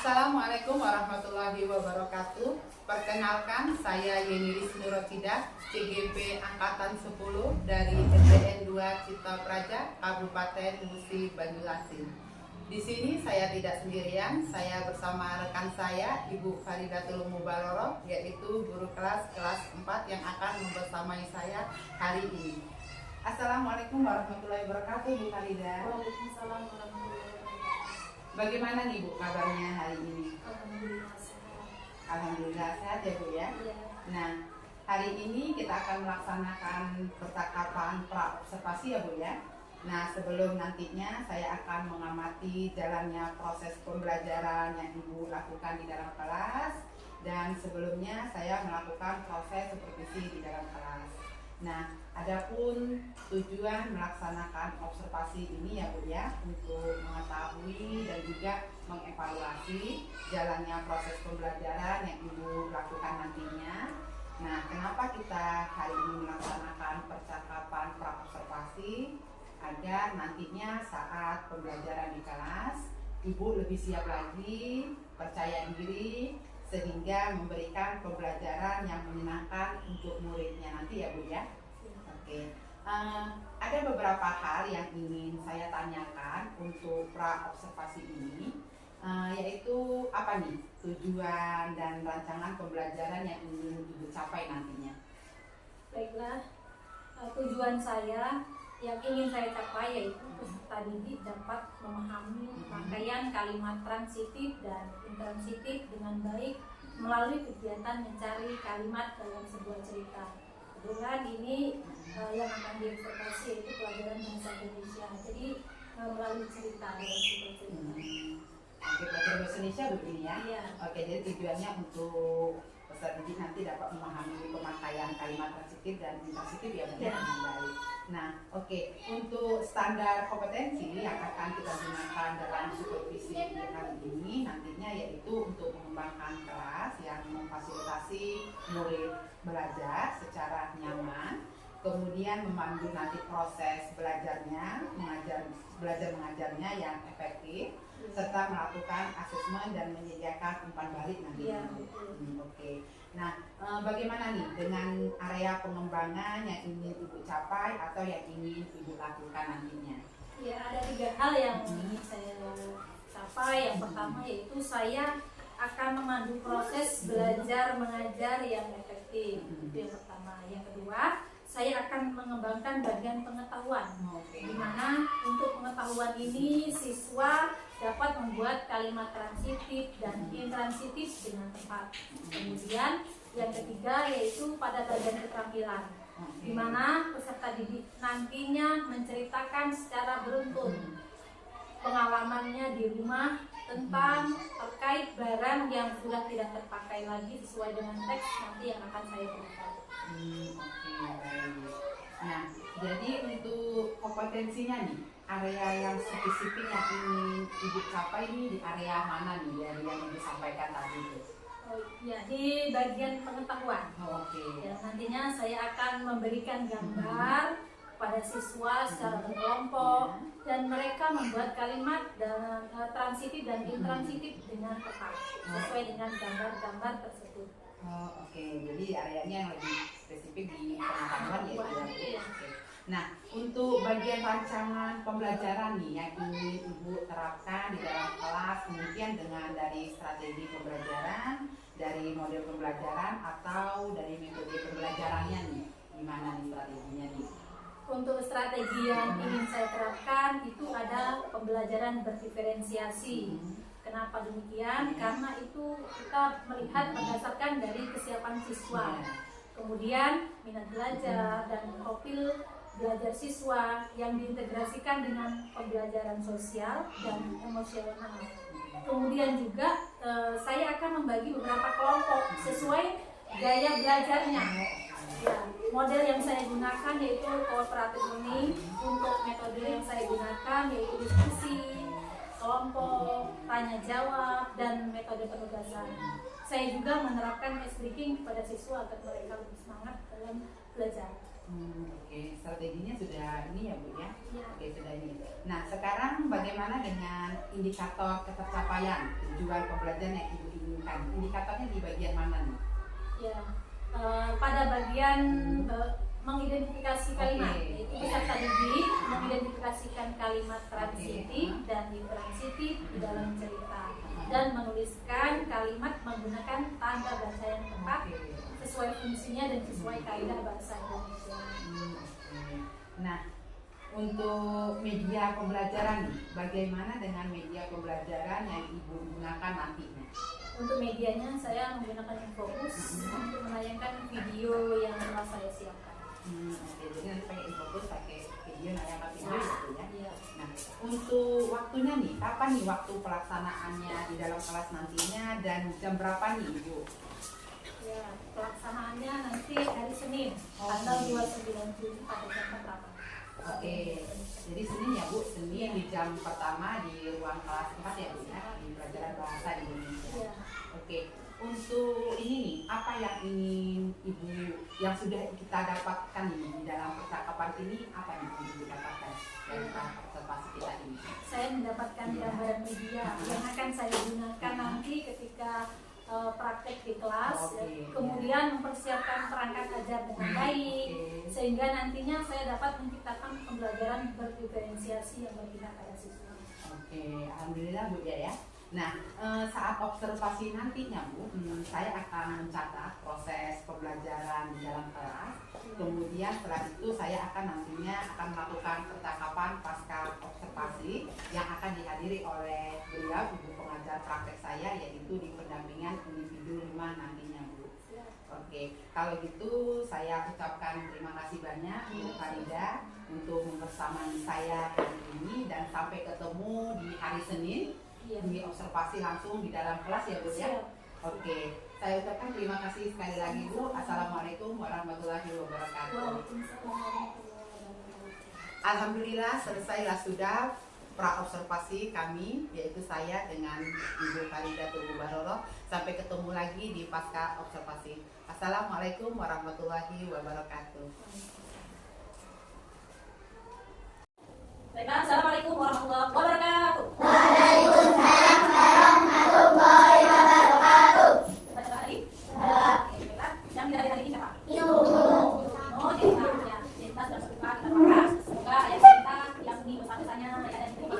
Assalamualaikum warahmatullahi wabarakatuh. Perkenalkan, saya Yeni Riznu Rotidah, CGP Angkatan 10 dari SDN 2 Cipta Praja, Kabupaten Musi, Banyuasin. Di sini saya tidak sendirian, saya bersama rekan saya, Ibu Faridatul Mubaroroh, yaitu guru kelas 4 yang akan membersamai saya hari ini. Assalamualaikum warahmatullahi wabarakatuh, Bu Farida. Waalaikumsalam warahmatullahi wabarakatuh. Bagaimana nih Bu kabarnya hari ini? Alhamdulillah sehat. Alhamdulillah sehat ya Bu ya. Iya. Nah, hari ini kita akan melaksanakan percakapan pra-observasi ya Bu ya. Nah, sebelum nantinya saya akan mengamati jalannya proses pembelajaran yang Ibu lakukan di dalam kelas, dan sebelumnya saya melakukan proses supervisi di dalam kelas. Nah, adapun tujuan melaksanakan observasi ini ya Bu ya, untuk mengetahui dan juga mengevaluasi jalannya proses pembelajaran yang Ibu lakukan nantinya. Nah, kenapa kita hari ini melaksanakan percakapan pra-observasi? Agar nantinya saat pembelajaran di kelas, Ibu lebih siap lagi, percaya diri, sehingga memberikan pembelajaran yang menyenangkan untuk muridnya nanti ya Bu ya. Oke. Ada beberapa hal yang ingin saya tanyakan untuk pra-observasi ini, yaitu apa nih tujuan dan rancangan pembelajaran yang ingin Ibu capai nantinya. Baiklah, tujuan saya yang ingin saya capai yaitu peserta didik dapat memahami rangkaian kalimat transitif dan intransitif dengan baik melalui kegiatan mencari kalimat dalam sebuah cerita. Kebetulan ini yang akan diobservasi yaitu pelajaran bahasa Indonesia. Jadi melalui cerita dalam sebuah cerita. Oke, pelajaran bahasa Indonesia begini ya. Iya. Oke, jadi tujuannya untuk peserta didik nanti dapat memahami pemakaian kalimat transitif dan intransitif ya Iya. dengan baik. Nah, oke, untuk standar kompetensi yang akan kita gunakan dalam supervisi kali ini nantinya yaitu untuk mengembangkan kelas yang memfasilitasi murid belajar secara nyaman, kemudian memandu nanti proses belajarnya, belajar mengajarnya yang efektif, serta melakukan asesmen dan menyediakan umpan balik nanti. Iya. Oke. Nah, bagaimana nih dengan area pengembangan yang ingin Ibu capai atau yang ingin Ibu lakukan nantinya? Ya, ada 3 hal yang ingin saya capai. Yang pertama yaitu saya akan memandu proses belajar mengajar yang efektif. Itu yang pertama. Yang kedua, saya akan mengembangkan bagian pengetahuan, di mana untuk pengetahuan ini siswa dapat membuat kalimat transitif dan intransitif dengan tepat. Kemudian yang ketiga yaitu pada bagian keterampilan, di mana peserta didik nantinya menceritakan secara beruntun pengalamannya di rumah tentang terkait barang yang sudah tidak terpakai lagi sesuai dengan teks nanti yang akan saya berikan. Oke, baik. Nah, jadi untuk kompetensinya nih, area yang spesifik yang ingin Ibu capai ini di area mana nih dari yang disampaikan tadi itu? Oh, ya, di bagian pengetahuan. Oke. Ya, nantinya saya akan memberikan gambar kepada siswa secara berkelompok dan mereka membuat kalimat dan transitif dan intransitif dengan tepat sesuai dengan gambar-gambar tersebut. Oke. Jadi areanya yang lebih spesifik di pengetahuan ya. Iya. Oke. Nah, untuk bagian rancangan pembelajaran nih yang ingin Ibu terapkan di dalam kelas, mungkin dengan dari strategi pembelajaran, dari model pembelajaran, atau dari metode pembelajarannya nih, gimana nih strateginya nih? Untuk strategi yang ingin saya terapkan itu ada pembelajaran berdiferensiasi. Kenapa demikian? Karena itu kita melihat berdasarkan dari kesiapan siswa, kemudian minat belajar dan profil belajar siswa yang diintegrasikan dengan pembelajaran sosial dan emosional. Kemudian juga saya akan membagi beberapa kelompok sesuai gaya belajarnya. Ya, model yang saya gunakan yaitu cooperative learning. Untuk metode yang saya gunakan yaitu diskusi, kelompok, tanya jawab, dan metode penugasan. Saya juga menerapkan ice breaking kepada siswa agar mereka lebih semangat dalam belajar. Oke, strateginya sudah ini ya Bu ya? Ya. Oke, sudah ini. Nah, sekarang bagaimana dengan indikator ketercapaian tujuan pembelajaran yang Ibu inginkan? Indikatornya di bagian mana nih? Ya, pada bagian mengidentifikasi kalimat, Oke. yaitu peserta didik mengidentifikasikan kalimat transitif dan intransitif di dalam cerita dan menuliskan kalimat menggunakan tanda bahasa yang tepat Oke. sesuai fungsinya dan sesuai kaidah bahasa Indonesia. Oke. Nah, untuk media pembelajaran nih, bagaimana dengan media pembelajaran yang Ibu gunakan nantinya? Untuk medianya saya menggunakan Infocus untuk menayangkan video yang telah saya siapkan. Oke, jadi nanti pakai Infocus, pakai video nayangkan video gitu ya. Iya. Nah, untuk waktunya nih, kapan nih waktu pelaksanaannya di dalam kelas nantinya dan jam berapa nih Ibu? Ya, pelaksanaannya nanti hari Senin, tanggal 29 Juli pada jam pertama. Oke, jadi Senin ya Bu, Senin di jam pertama di ruang kelas 4 ya Bu ya, di pelajaran bahasa Indonesia. Iya. Oke, untuk ini nih, apa yang ingin Ibu, yang sudah kita dapatkan nih di dalam percakapan ini, apa yang ingin didapatkan dari observasi kita ini? Saya mendapatkan gambaran media yang akan saya gunakan nanti ketika praktek di kelas, Oke. kemudian mempersiapkan perangkat ajar dengan baik, sehingga nantinya saya dapat menciptakan pembelajaran berdiferensiasi yang berpihak pada siswa. Oke, alhamdulillah Bu ya. Nah, saat observasi nantinya Bu, saya akan mencatat proses pembelajaran di dalam kelas. Kemudian setelah itu saya akan nantinya melakukan percakapan pasca observasi yang akan dihadiri oleh beliau, Ibu pengajar praktek saya, yaitu di pendampingan individu 5 nantinya Bu. Oke, kalau gitu saya ucapkan terima kasih banyak Ibu Farida untuk membersamai saya hari ini, dan sampai ketemu di hari Senin di observasi langsung di dalam kelas ya Bu ya. Oke, saya ucapkan terima kasih sekali lagi Bu. Assalamualaikum warahmatullahi wabarakatuh. Alhamdulillah selesailah sudah pra-observasi kami, yaitu saya dengan Ibu Farida Tugubaroro. Sampai ketemu lagi di pasca observasi. Assalamualaikum warahmatullahi wabarakatuh. Baiklah, assalamualaikum warahmatullahi wabarakatuh. Waalaikumsalam warahmatullahi wabarakatuh. Baca lagi. Baiklah, yang dari hari ini siapa? Ibu. Oh, cerita ya. Cerita sudah sebuka kita bahas. Semoga ayat cerita yang ini besar-besarnya ya dan diterima.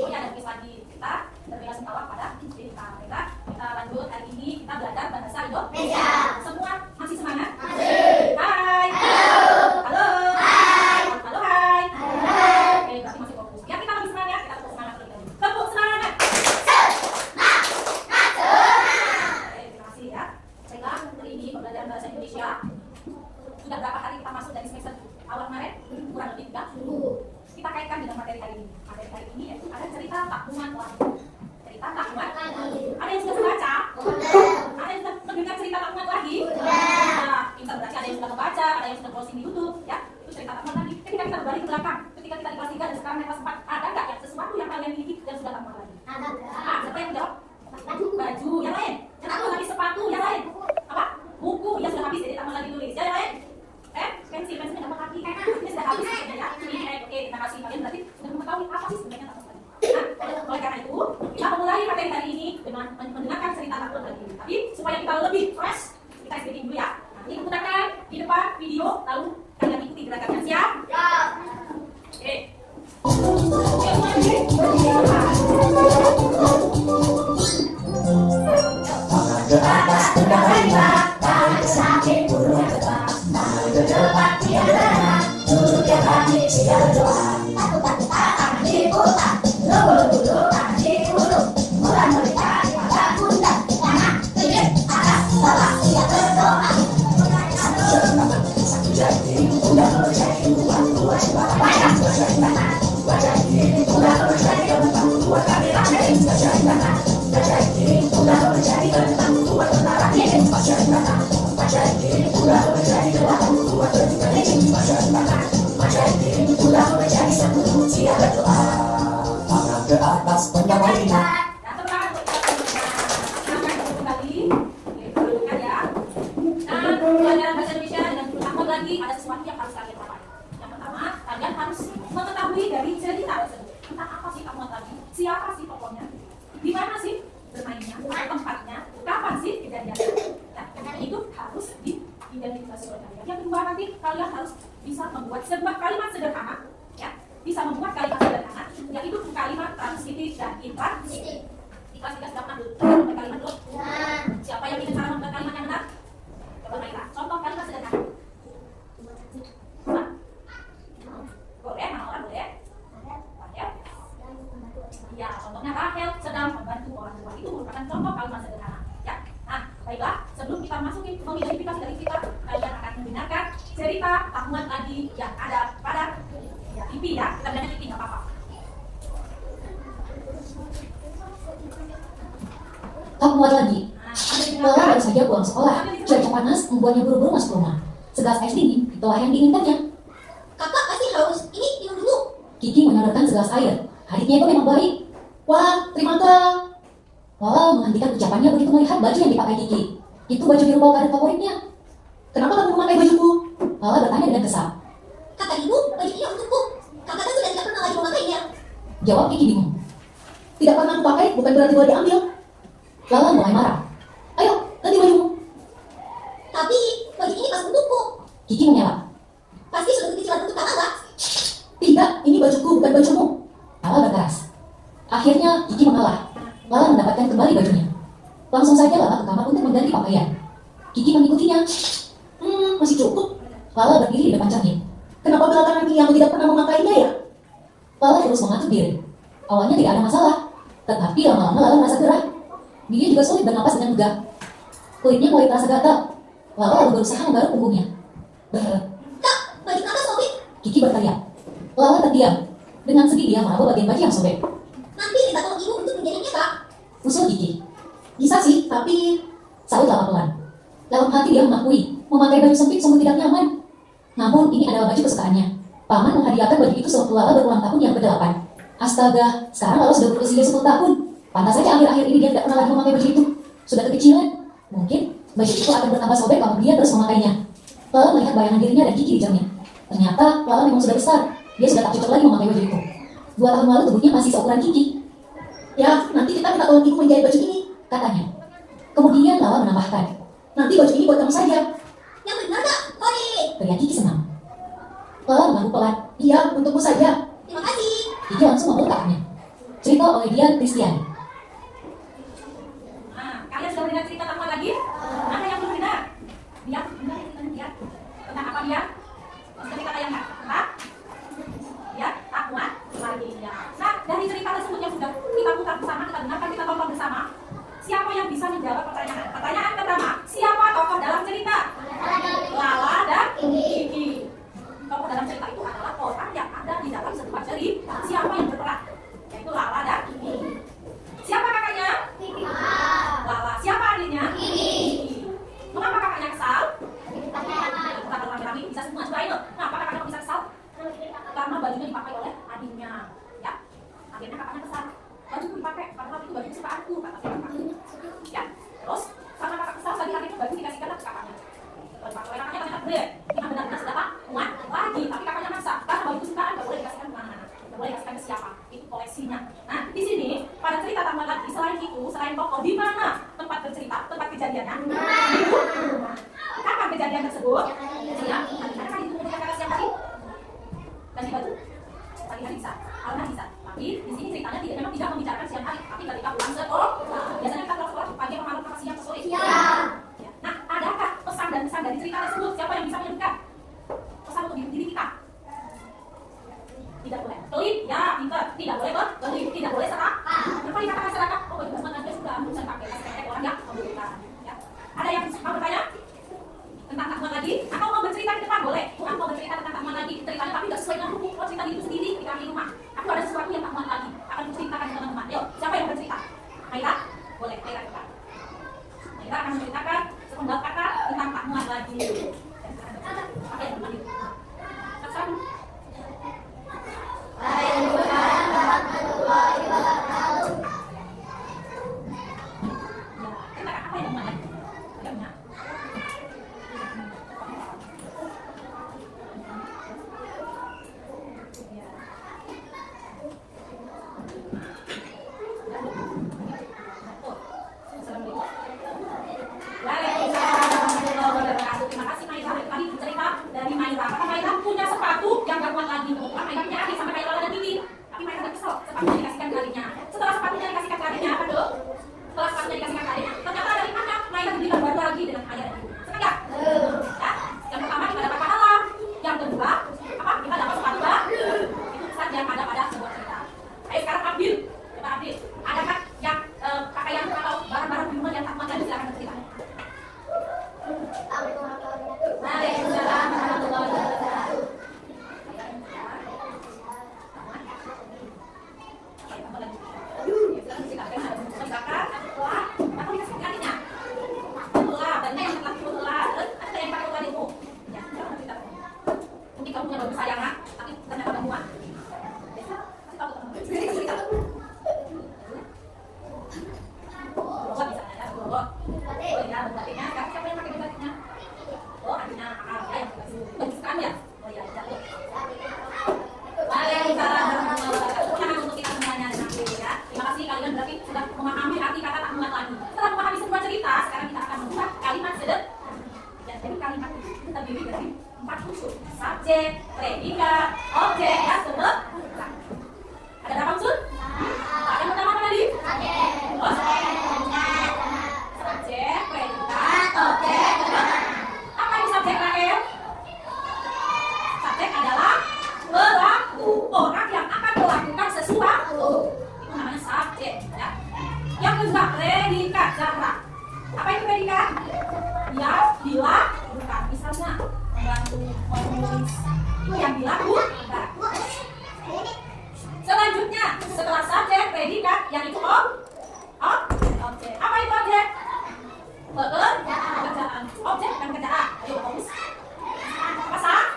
Oh ya, dan bisa lagi kita berbeda sungkawa pada cerita. Baiklah, kita lanjut hari ini kita belajar bahasa Indonesia. Semua masih semangat? Masih. Hai. Halo. Halo. Hai. Halo, hai. Hai. Oke, berarti masih fokus. Ya, kita lebih semangat, kita tepuk semangat terlebih dahulu. Tepuk semangat. Oke, terima kasih ya. Baiklah, hari ini pembelajaran bahasa Indonesia. Sudah berapa hari kita masuk dari semester awal kemarin? Kurang lebih 3 minggu. Kita kaitkan dengan materi hari ini. Materi hari ini yaitu ada cerita takbuman lahir. Cerita takbuman lahir. Ada yang sudah membaca? Ada yang sudah mendengar cerita takbuman lahir? Nah, pintar berarti ada yang sudah membaca, ada yang sudah browsing di YouTube, ya. Itu cerita takbuman lahir. Ketika kita berbalik ke belakang, ketika kita di kelas 3 dan sekarang di kelas 4, ada nggak yang sesuatu yang kalian miliki yang sudah takbuman lahir? Ah, siapa yang menjawab? Baju. Yang lain? Yang satu lagi sepatu. Yang lain? Apa? Buku. Yang sudah habis jadi takbuman lagi tulis. Yang lain? Pensilnya gampang lagi. Ini sudah habis sebenarnya ya. Ini oke, terima kasih. Kalian berarti sudah mengetahui apa sih sebenarnya takbuman lahir. Nah, oleh karena itu, kita memulai materi hari ini dengan mendengarkan cerita takbuman lahir. Tapi supaya kita lebih fresh, kita sedikit dulu ya. Nanti menggunakan di depan video, lalu kalian ikuti gerakannya. Siap? Oke. Oke, mulai. Ke atas tegak lima, tangan ke samping, burung ke depan. Tangan ke depan, tidak berenang. Duduk yang kami tidak berdoa. Takut-takut tangan diputar. Lulu-lulu tangan diulung. Mulai melintang di mata bunda. Tangan tinggi, atas, bawah, tidak berdoa. Satu jadi, udah menjadi dua. Dua jadi banyak, dua jadi banyak. Dua jadi, udah menjadi kembang. Dua kali lagi, dua jadi banyak. Dua jadi, udah menjadi kembang. Dua tentara ini, dua jadi banyak. Dua jadi, udah menjadi kembang. Dua tentara ini, dua jadi banyak. Dua jadi, udah menjadi sepuluh. Tidak berdoa. Tangan ke atas, tegak lima. Pelajaran bahasa Indonesia dengan takbuman lagi ada sesuatu yang harus kalian pahami. Yang pertama, kalian harus mengetahui dari cerita tersebut. Tentang apa sih takbuman lagi? Siapa sih tokohnya? Di mana sih sebuah kalimat sederhana, ya, bisa membuat kalimat sederhana, yaitu kalimat transitif dan intransitif. Di kelas 3 sudah pernah membuat kalimat belum? Siapa yang ingin cara membuat kalimat yang benar? Coba baiklah, contoh kalimat sederhana. Boleh, mana orang boleh? Rahel. Ya, contohnya Rahel sedang membantu orang tua. Itu merupakan contoh kalimat sederhana. Ya, nah, baiklah. Sebelum kita masukin mengidentifikasi dari kita, kalian akan mendengarkan cerita Ahmad lagi yang ada pada TV ya. Kita bilangnya TV nggak apa-apa. Ahmad lagi. Lala baru saja pulang sekolah. Cuaca panas membuatnya buru-buru masuk rumah. Segelas es dingin, itulah yang diinginkannya. Kakak pasti haus. Ini minum dulu. Kiki menyodorkan segelas air. Adiknya itu memang baik. Wah, terima kasih. Lala menghentikan ucapannya begitu melihat baju yang dipakai Kiki. Itu baju biru karet favoritnya. Kenapa kamu memakai bajuku? Lala bertanya dengan kesal. Kata ibu, baju ini untukku. Kakak kan sudah tidak pernah lagi memakainya. Jawab Kiki bingung. Tidak pernah aku pakai, bukan berarti boleh diambil. Lala mulai marah. Ayo, ganti bajumu. Tapi baju ini pas untukku. Kiki mengelak. Pasti sudah kekecilan untuk kakak nggak? Tidak, ini bajuku, bukan bajumu. Lala berkeras. Akhirnya Kiki mengalah. Lala mendapatkan kembali bajunya. Langsung saja Lala ke kamar untuk mengganti pakaian. Kiki mengikutinya. Masih cukup. Lala berdiri di depan cermin. Kenapa belakangan ini aku tidak pernah memakainya ya? Lala terus mengatur diri. Awalnya tidak ada masalah, tetapi lama-lama Lala merasa gerah. Dia juga sulit bernapas dengan megah. Kulitnya mulai terasa gatal. Lala lalu berusaha menggaruk punggungnya. Kak, baju kakak sobek. Kiki berteriak. Lala terdiam. Dengan sedih dia meraba bagian baju yang sobek. Nanti minta tolong ibu untuk menjahitnya, Kak. Usul Kiki. Bisa sih, tapi salut Lala pelan. Dalam hati dia mengakui, memakai baju sempit sungguh tidak nyaman. Namun ini adalah baju kesukaannya. Paman menghadiahkan baju itu sewaktu Lala berulang tahun yang ke-8. Astaga, sekarang Lala sudah berusia 10 tahun. Pantas saja akhir-akhir ini dia tidak pernah lagi memakai baju itu. Sudah kekecilan. Mungkin baju itu akan bertambah sobek kalau dia terus memakainya. Lala melihat bayangan dirinya dan Kiki di cermin. Ternyata Lala memang sudah besar. Dia sudah tak cocok lagi memakai baju itu. 2 tahun lalu tubuhnya masih seukuran Kiki. Ya, nanti kita minta tolong ibu menjahit baju ini, katanya. Kemudian Lala menambahkan, nanti baju ini buat kamu saja. Yang benar, Kak. Hore. Teriak Kiki senang. Lala mengangguk pelan. Iya, untukmu saja. Terima kasih. Kiki langsung memeluk kakaknya. Cerita oleh Dian Christian. Nah, kalian sudah mendengar cerita Ahmad lagi? Ada yang belum dengar? Dia dengar ceritanya dia. Tentang apa dia? Cerita yang nggak? Tentang? Ya, Ahmad lagi ya. Nah, dari cerita tersebut yang sudah kita putar bersama, kita dengarkan, kita tonton bersama. Siapa yang bisa menjawab pertanyaan? Pertanyaan pertama, siapa tokoh dalam cerita? Lala dan Kiki. Tokoh dalam cerita itu adalah orang yang ada di dalam sebuah cerita. Siapa yang berperan? Yaitu Lala dan Kiki. Siapa kakaknya? Lala. Siapa adiknya? Kiki. Mengapa kakaknya kesal? Bukan rame-rame bisa semua juga itu. Kenapa kakaknya bisa kesal? Karena bajunya dipakai oleh adiknya. Ya, akhirnya kakaknya kesal. Bajuku dipakai karena itu baju kesukaanku, kata si kakak. Ya, terus karena kakak kesal tadi akhirnya baju dikasihkan ke kakaknya. Oleh kakaknya ternyata benar. Yang benar-benar sudah muat lagi, tapi kakaknya maksa karena baju kesukaan nggak boleh dikasihkan kemana-mana. Nggak boleh dikasihkan ke siapa. Itu koleksinya. Nah, di sini pada cerita tambah lagi selain itu, selain tokoh di mana tempat bercerita, tempat kejadiannya? Di rumah. Kapan kejadian tersebut? Ya, ada kan itu ketika kakak siang tadi? Ganti baju? Pagi-hari bisa, karena bisa. Tapi di sini ceritanya memang tidak membicarakan siang hari, tapi ketika pulang sekolah, biasanya kita pulang sekolah pagi atau malam atau siang atau sore. Ya. Nah, adakah pesan dan kesan dari cerita tersebut? Siapa yang bisa menyebutkan pesan untuk diri kita? Tidak boleh pelit, ya pintar. Tidak boleh pelit, tidak boleh serakah. Kenapa dikatakan serakah? Oh, itu teman Anda sudah bisa pakai kasih orang yang membutuhkan. Ya. Ada yang mau bertanya tentang Ahmad lagi? Atau mau bercerita di depan? Boleh. Bukan mau bercerita tentang Ahmad lagi. Ceritanya tapi tidak sesuai dengan hukum. Kalau cerita diri sendiri di kami rumah. Aku ada sesuatu yang Ahmad lagi akan menceritakan ke teman-teman. Yuk, siapa yang bercerita? Aira? Boleh, Aira kita. Aira akan menceritakan sepenggal kata tentang Ahmad lagi. Apa yang bermandi? Satu. Ya, ceritakan apa yang Ahmad lagi? kedua, predikat jarak. Apa itu predikat? Ya, bila bukan. Misalnya membantu menulis itu yang dilakukan. Selanjutnya, setelah subjek predikat yang itu objek. Apa itu objek? Pekerjaan. Objek bukan kerjaan. Ayo fokus.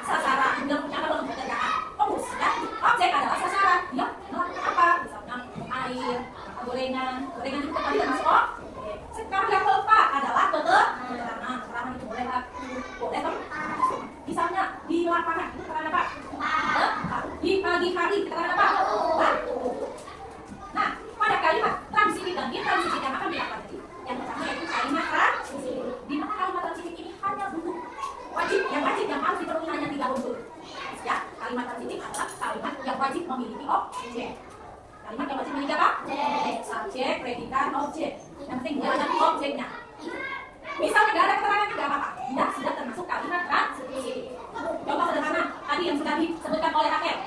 Sasaran. Yang belum pekerjaan. Fokus ya. Objek adalah sasaran. Dia melakukan apa? Misalnya air, gorengan. Gorengan itu tadi termasuk objek. Sekarang yang keempat adalah keterangan. Keterangan itu boleh kan? Misalnya di lapangan itu keterangan apa? Di pagi hari keterangan apa? Nah, pada kalimat transitif dan intransif yang akan dilakukan yang pertama yaitu kalimat transitif. Di mana kalimat transitif ini hanya bentuk wajib yang harus dipenuhi hanya 3 unsur. Ya, kalimat transitif adalah kalimat yang wajib memiliki objek. Kalimat yang wajib memiliki apa? Subjek, predikat, objek. Yang penting dia ada objeknya. Misalnya tidak ada keterangan tidak apa-apa. Dia sudah termasuk kalimat transitif. Contoh sederhana tadi yang sudah disebutkan oleh Rakel.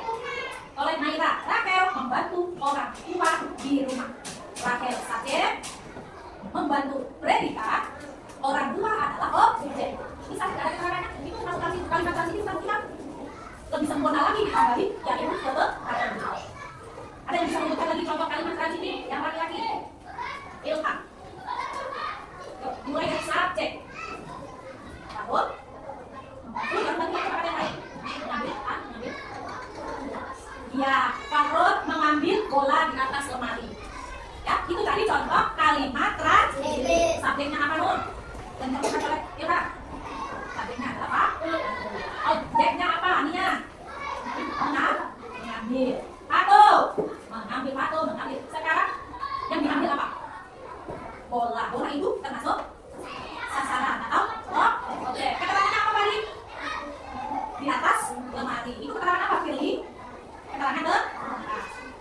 Oleh Naira, Rakel membantu orang tua di rumah. Rakel subjek, membantu predikat, orang tua adalah objek. Bisa tidak ada keterangannya, itu termasuk kalimat transitif kan kita lebih sempurna lagi ditambahi yaitu keterangan. Ada yang bisa menyebutkan lagi contoh kalimat transitif yang laki-laki? Ilham. Mulai dari subjek. Tahun. Yang penting apa yang lain? Mengambil. Ya, Farod mengambil bola di atas lemari. Ya, itu tadi contoh kalimat transitif. Subjeknya apa Nur? Dan kamu kata Ilham. Subjeknya adalah apa? Objeknya apa Nia? Mengambil. Mengambil. Sekarang yang diambil apa? Bola. Bola itu termasuk sasaran atau objek. Keterangannya apa tadi? Di atas lemari. Itu keterangan apa Firly? Keterangan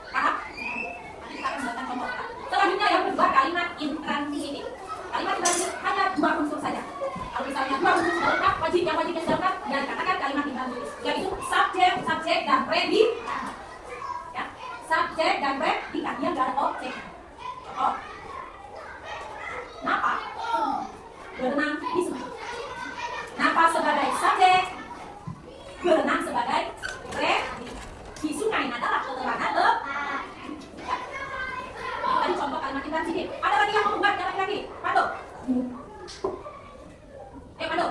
paham? Nanti kita akan melakukan contoh. Selanjutnya yang kedua kalimat intransitif. Kalimat intransitif hanya 2 unsur saja. Kalau misalnya 2 unsur sudah lengkap, yang wajibnya sudah lengkap, dan dikatakan kalimat intransitif. Yaitu subjek dan predikat. Ya, subjek dan predikat dia nggak ada objek. Contoh. Napa berenang di sungai. Napa sebagai subjek, berenang sebagai predikat. Di sungai adalah keterangan ya. Tadi contoh kalimat intransitif. Ada lagi yang mau membuat lagi? Pado. Pado.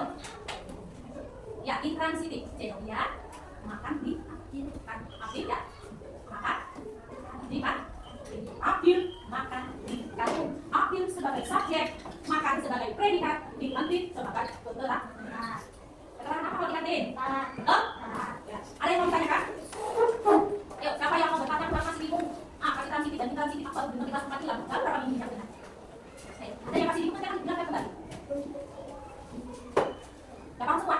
Ya, intransitif. Jadi dia makan di akhir ya. Makan di ambil makan di kandung. Ambil sebagai subjek, makan sebagai predikat, diganti sebagai keterangan. Keterangan apa kalau diganti? Ya. Ada yang mau ditanyakan? Yuk, siapa yang mau bertanya tentang masih bingung? Kasih transitif dan intransitif apa? Dengan kita sempat hilang. Lalu berapa minggu yang benar? Ada yang masih bingung? Jangan bilang kembali. Gak paham semua?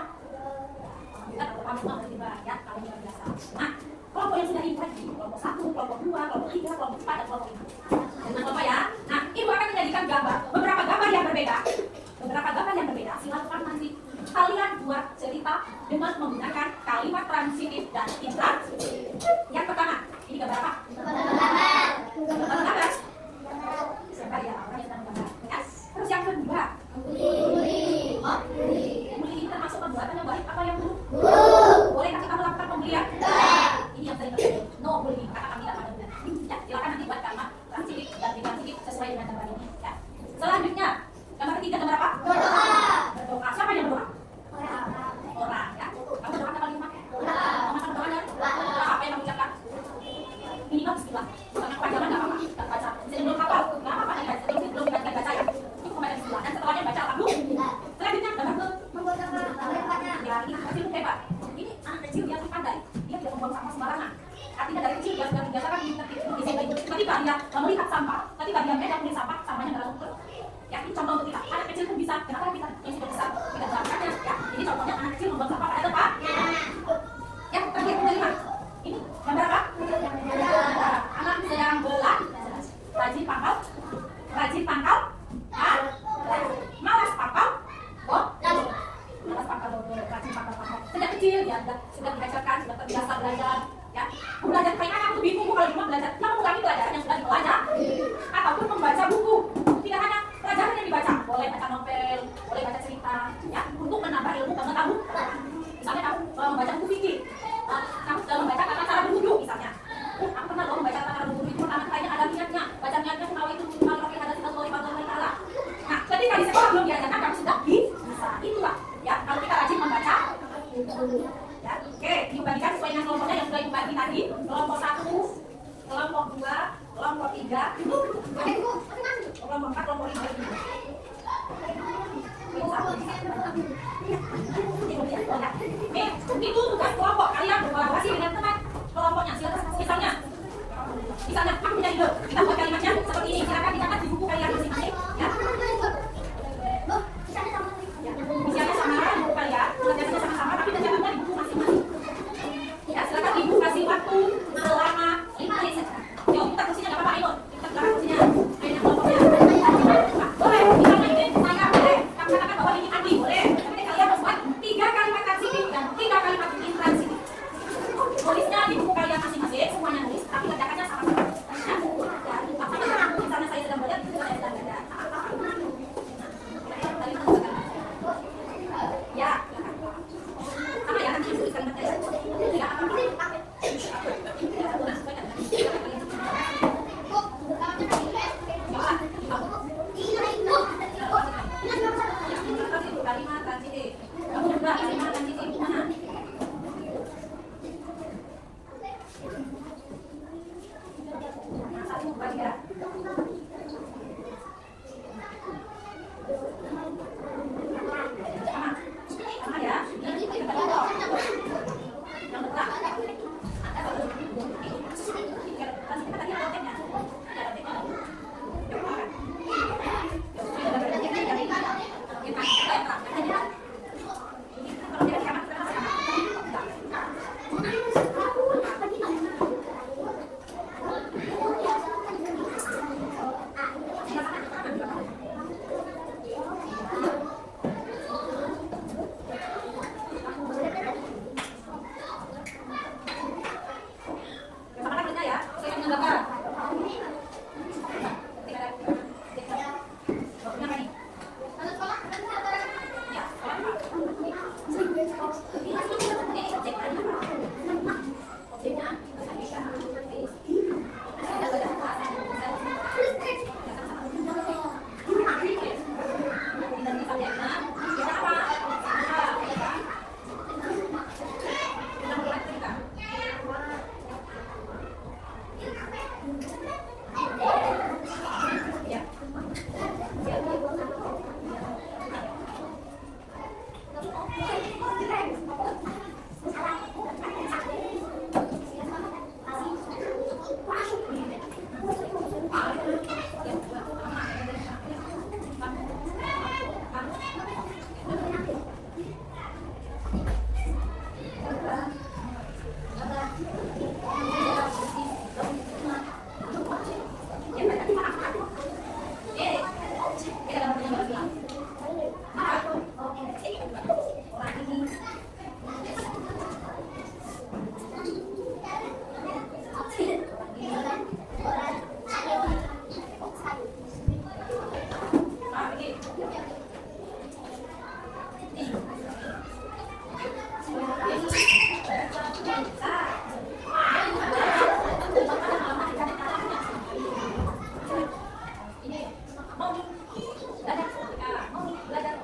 mau belajar sekarang, mau belajar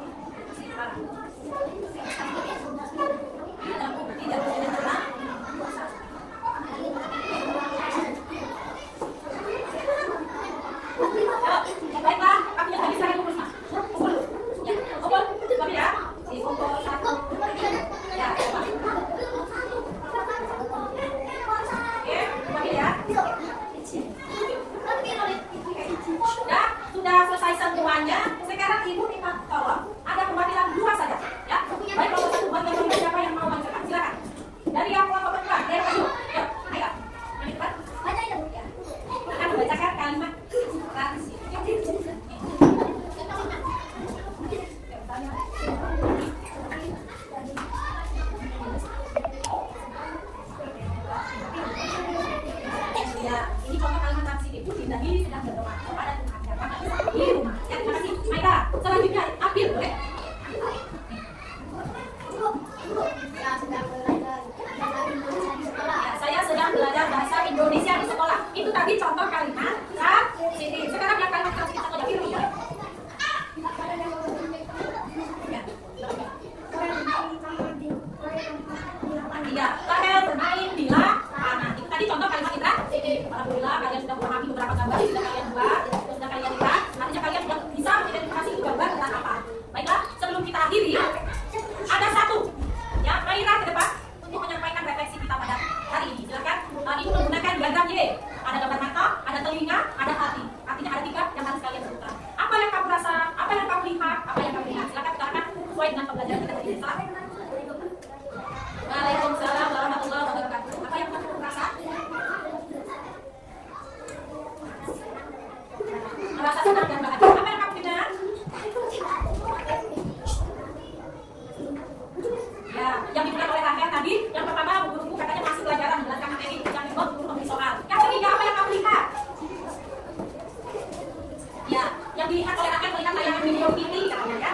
sekarang. Tidak pernah. Baiklah, kami yang tadi saya kumpul, kumpul, ya, kumpul, kami ya, si kumpul satu, ya, coba. Oke, kami ya. Sudah selesai semuanya. Sekarang ibu minta tolong ada pembagian 2 saja, ya. Baik, kalau satu bagian siapa yang mau menceritakan, silakan. Dari yang mau kebetulan, dari maju, ya, ayo. Kami depan. Baca itu, ya. Akan membacakan kalimat rahasia. Ya, ini contoh kalimat rahasia ibu tidak sedang berdoa kepada Tuhan di rumah. Ya, terima kasih. Maida, selanjutnya ambil boleh. Ya, saya sedang belajar bahasa Indonesia di sekolah. Itu tadi contoh kalimat sini. Sekarang yang kalimat transit atau dari dulu boleh. Ya, Rahel bermain bila panas. Itu tadi contoh kalimat kita. Alhamdulillah kalian sudah memahami beberapa gambar yang sudah kalian buat, yang sudah kalian lihat. Artinya kalian sudah bisa mengidentifikasi itu gambar tentang apa. Baiklah, sebelum kita akhiri, ada satu. Ya, Maira ke depan untuk menyampaikan refleksi kita pada hari ini. Silakan. Ibu menggunakan diagram Y. Ada gambar mata, ada telinga, ada hati. Artinya ada 3 yang harus kalian sebutkan. Apa yang kamu rasa? Apa yang kamu lihat? Apa yang kamu lihat? Silakan utarakan sesuai dengan pembelajaran kita hari ini. Silakan. Waalaikumsalam warahmatullahi wabarakatuh. Apa yang kamu rasa? Merasa senang dan bahagia. Apa yang kamu dengar? Ya, yang diberikan oleh Rahel tadi, yang pertama guru katanya masih pelajaran menjelaskan materi, yang kedua guru memberi soal. Yang ketiga apa yang kamu lihat? Ya, yang dilihat oleh Rahel melihat tayangan video ini katanya ya.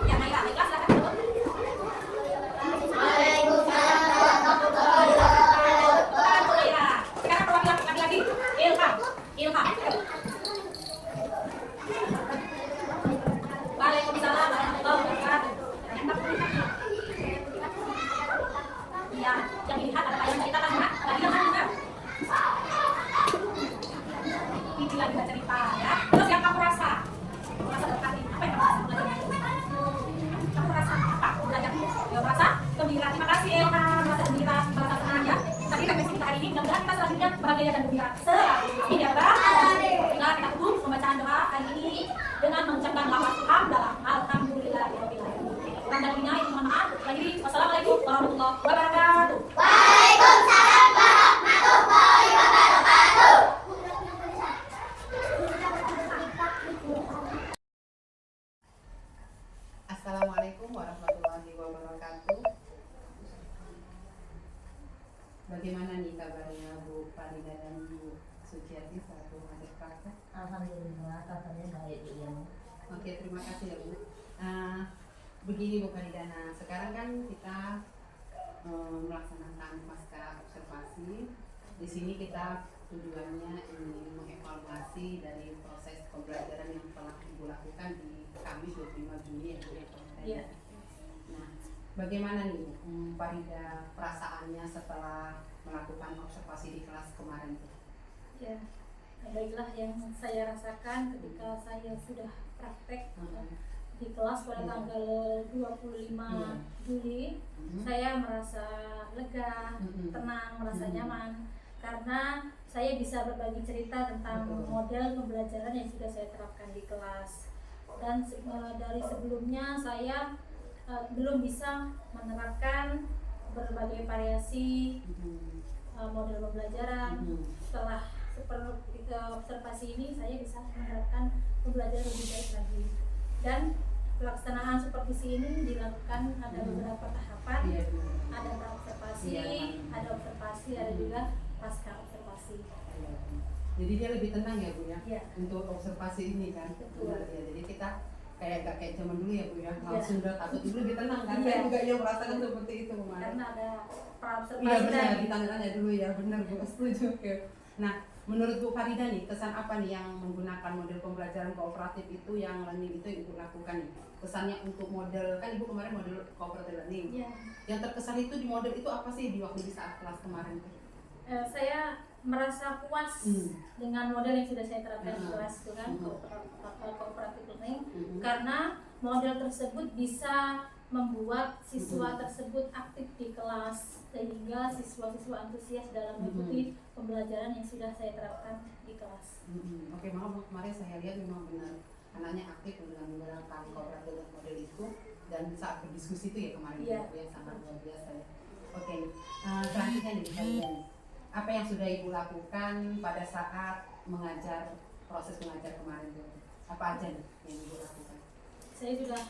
Ya, Maira, silakan sebut. Sekarang perwakilan lagi-lagi Ilham. Waalaikumsalam warahmatullahi wabarakatuh. Ya, yang dilihat ada tayangan cerita kan, Mak? Tadi yang mana? Ini lagi cerita ya. Terus yang kamu rasa? Merasa terkasih. Apa yang kamu rasa belajarnya? Kamu rasa apa belajarnya? Ya, merasa gembira. Terima kasih Ilham. Merasa gembira, merasa senang ya. Tadi refleksi kita hari ini, mudah-mudahan kita selanjutnya bahagia dan gembira. Amin ya Pak. Tinggal kita tutup pembacaan doa hari ini dengan mengucapkan lafaz hamdalah. Alhamdulillahirabbil alamin. Kurang dan lebihnya itu mohon maaf. Lagi wassalamualaikum warahmatullahi wabarakatuh. Waalaikumsalam warahmatullahi wabarakatuh. Assalamualaikum warahmatullahi wabarakatuh. Bagaimana nih kabarnya Bu Farida dan Bu Suciati selaku adik praktek? Alhamdulillah, kabarnya baik ya. Oke, terima kasih ya Bu. Begini Bu Farida, nah sekarang kan kita melaksanakan pasca observasi. Di sini kita tujuannya ingin mengevaluasi dari proses pembelajaran yang telah Ibu lakukan di Kamis 25 Juni ya Bu ya. Iya. Nah, bagaimana nih Bu Farida perasaannya setelah melakukan observasi di kelas kemarin Bu? Ya, baiklah yang saya rasakan ketika saya sudah praktek di kelas pada tanggal 25 Juli, saya merasa lega, tenang, merasa nyaman karena saya bisa berbagi cerita tentang model pembelajaran yang sudah saya terapkan di kelas. Dan dari sebelumnya saya belum bisa menerapkan berbagai variasi model pembelajaran. Setelah observasi ini saya bisa menerapkan pembelajaran lebih baik lagi. Dan pelaksanaan supervisi ini dilakukan ada beberapa tahapan, ada pra-observasi, ada observasi, ada juga pasca observasi. Jadi dia lebih tenang ya Bu ya, untuk observasi ini kan. Betul. Ya, jadi kita gak kayak zaman dulu ya Bu ya, langsung udah takut dulu lebih tenang kan. Saya juga yang merasakan seperti itu kemarin. Karena ada pra-observasi. Iya benar, ditanya-tanya dulu ya, benar Bu, setuju. Oke. Nah, menurut Bu Farida nih, kesan apa nih yang menggunakan model pembelajaran kooperatif itu, yang learning itu Ibu lakukan nih? Kesannya untuk model, kan Ibu kemarin model cooperative learning. Ya. Yang terkesan itu di model itu apa sih di waktu di saat kelas kemarin itu? Saya merasa puas dengan model yang sudah saya terapkan di kelas itu kan, cooperative learning, karena model tersebut bisa membuat siswa tersebut aktif di kelas, sehingga siswa-siswa antusias dalam mengikuti pembelajaran yang sudah saya terapkan di kelas. Oke, maaf kemarin saya lihat memang benar anaknya aktif dengan menggunakan cooperative model itu, dan saat berdiskusi itu ya kemarin Iya. itu yang sangat luar biasa ya. Oke, selanjutnya nih Bu Farida, apa yang sudah Ibu lakukan pada saat mengajar, proses mengajar kemarin itu? Apa aja nih yang Ibu lakukan? Saya sudah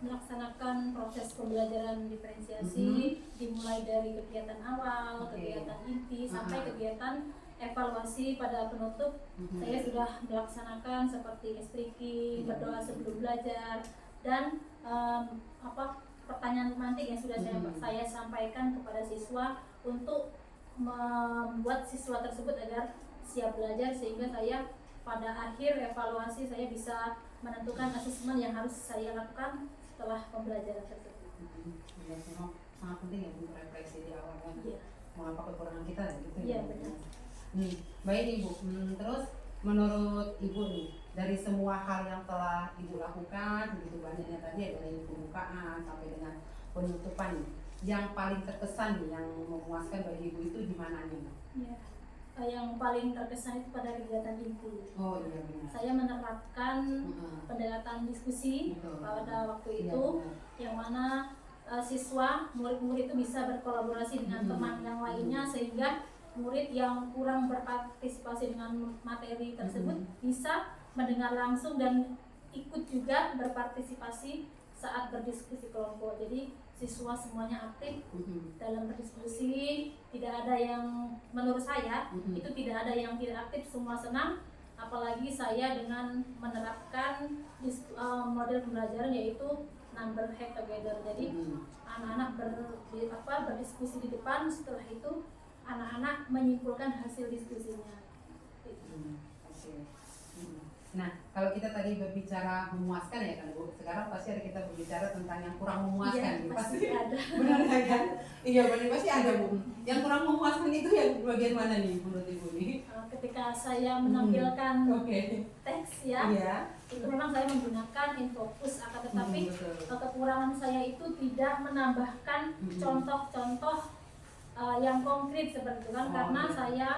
melaksanakan proses pembelajaran diferensiasi, dimulai dari kegiatan awal, kegiatan inti, sampai kegiatan evaluasi pada penutup. Saya sudah melaksanakan seperti STRIKI, berdoa sebelum belajar, dan pertanyaan pemantik yang sudah saya sampaikan kepada siswa untuk membuat siswa tersebut agar siap belajar, sehingga saya pada akhir evaluasi saya bisa menentukan asesmen yang harus saya lakukan setelah pembelajaran tersebut. Ya, memang sangat penting ya untuk refleksi di awal kan. Iya. Mengapa kekurangan kita gitu Iya, ya. benar. Baik Ibu, terus menurut Ibu nih, dari semua hal yang telah Ibu lakukan, begitu banyaknya tadi ya, dari pembukaan sampai dengan penutupan nih, yang paling terkesan nih, yang memuaskan bagi Ibu itu di mana nih? Ya. Yang paling terkesan itu pada kegiatan inti. Oh iya benar. Saya menerapkan pendekatan diskusi pada waktu itu, yang mana siswa, murid-murid itu bisa berkolaborasi dengan teman yang lainnya, sehingga murid yang kurang berpartisipasi dengan materi tersebut bisa mendengar langsung dan ikut juga berpartisipasi saat berdiskusi kelompok. Jadi siswa semuanya aktif dalam berdiskusi, tidak ada yang, menurut saya itu tidak ada yang tidak aktif, semua senang. Apalagi saya dengan menerapkan model pembelajaran yaitu number head together. Jadi anak-anak berdiskusi di depan, setelah itu anak-anak menyimpulkan hasil diskusinya. Nah, kalau kita tadi berbicara memuaskan ya kan Bu, sekarang pasti ada kita berbicara tentang yang kurang memuaskan. Iya, gitu. pasti ada. Benar kan? Iya benar, pasti ada Bu. Yang kurang memuaskan itu yang bagian mana nih menurut Ibu nih? Ketika saya menampilkan teks ya, itu memang saya menggunakan infocus, akan tetapi kekurangan saya itu tidak menambahkan contoh-contoh yang konkret seperti itu kan, karena saya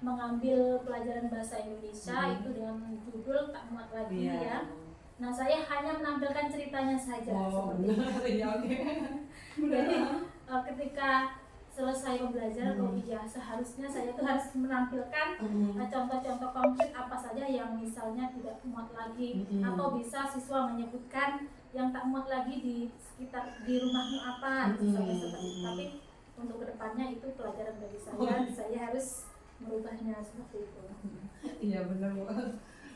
mengambil pelajaran bahasa Indonesia itu dengan judul tak muat lagi ya. Nah, saya hanya menampilkan ceritanya saja seperti itu. Jadi ketika selesai pembelajaran, seharusnya saya tuh harus menampilkan contoh-contoh konkret apa saja yang misalnya tidak muat lagi, atau bisa siswa menyebutkan yang tak muat lagi di sekitar di rumahmu apa, misalnya seperti itu. Tapi untuk kedepannya itu pelajaran bagi saya harus merubahnya seperti itu. Iya benar Bu.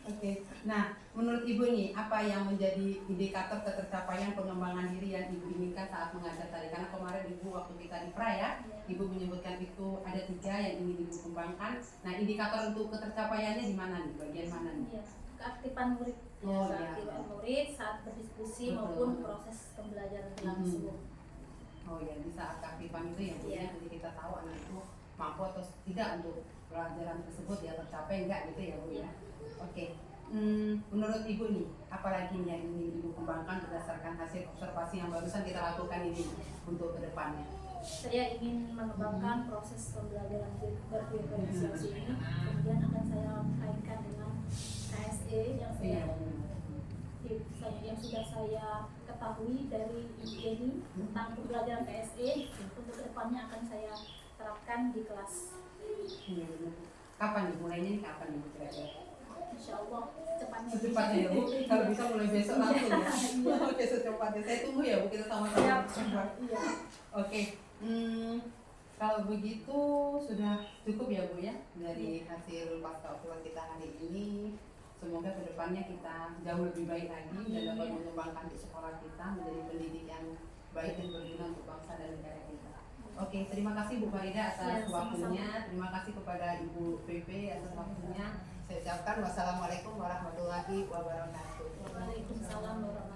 Oke. Nah, menurut Ibu nih, apa yang menjadi indikator ketercapaian pengembangan diri yang Ibu inginkan saat mengajar tadi? Karena kemarin Ibu waktu kita di pra ya, Ibu menyebutkan itu ada 3 yang ingin Ibu kembangkan. Nah, indikator untuk ketercapaiannya di mana nih? Bagian mana nih? Iya, keaktifan murid. Keaktifan murid saat berdiskusi maupun proses pembelajaran langsung. Oh ya, di saat keaktifan itu ya Bu, jadi kita tahu anak itu mampu atau tidak untuk pelajaran tersebut ya tercapai enggak gitu ya Bu ya. Oke. Menurut Ibu nih, apalagi nih yang ingin Ibu kembangkan berdasarkan hasil observasi yang barusan kita lakukan ini untuk kedepannya? Saya ingin mengembangkan proses pembelajaran berdiferensiasi ini, kemudian akan saya kaitkan dengan KSE yang sudah saya ketahui dari Ibu Eni tentang pembelajaran KSE. Untuk kedepannya akan saya terapkan di kelas. Kapan nih? Mulainya nih kapan nih Bu kira-kira? Insya Allah Secepatnya ya Bu, kalau bisa mulai besok langsung ya. Oke, secepatnya. Saya tunggu ya Bu, kita sama-sama. Iya. Oke. Kalau begitu sudah cukup ya Bu ya dari hasil pasca obrolan kita hari ini. Semoga kedepannya kita jauh lebih baik lagi dan dapat mengembangkan di sekolah kita menjadi pendidik yang baik dan berguna untuk bangsa dan negara kita. Oke, terima kasih Bu Farida atas Ya, sama-sama. waktunya. Terima kasih kepada Ibu PP atas waktunya. Saya ucapkan wassalamualaikum warahmatullahi wabarakatuh. Waalaikumsalam warahmatullahi wabarakatuh.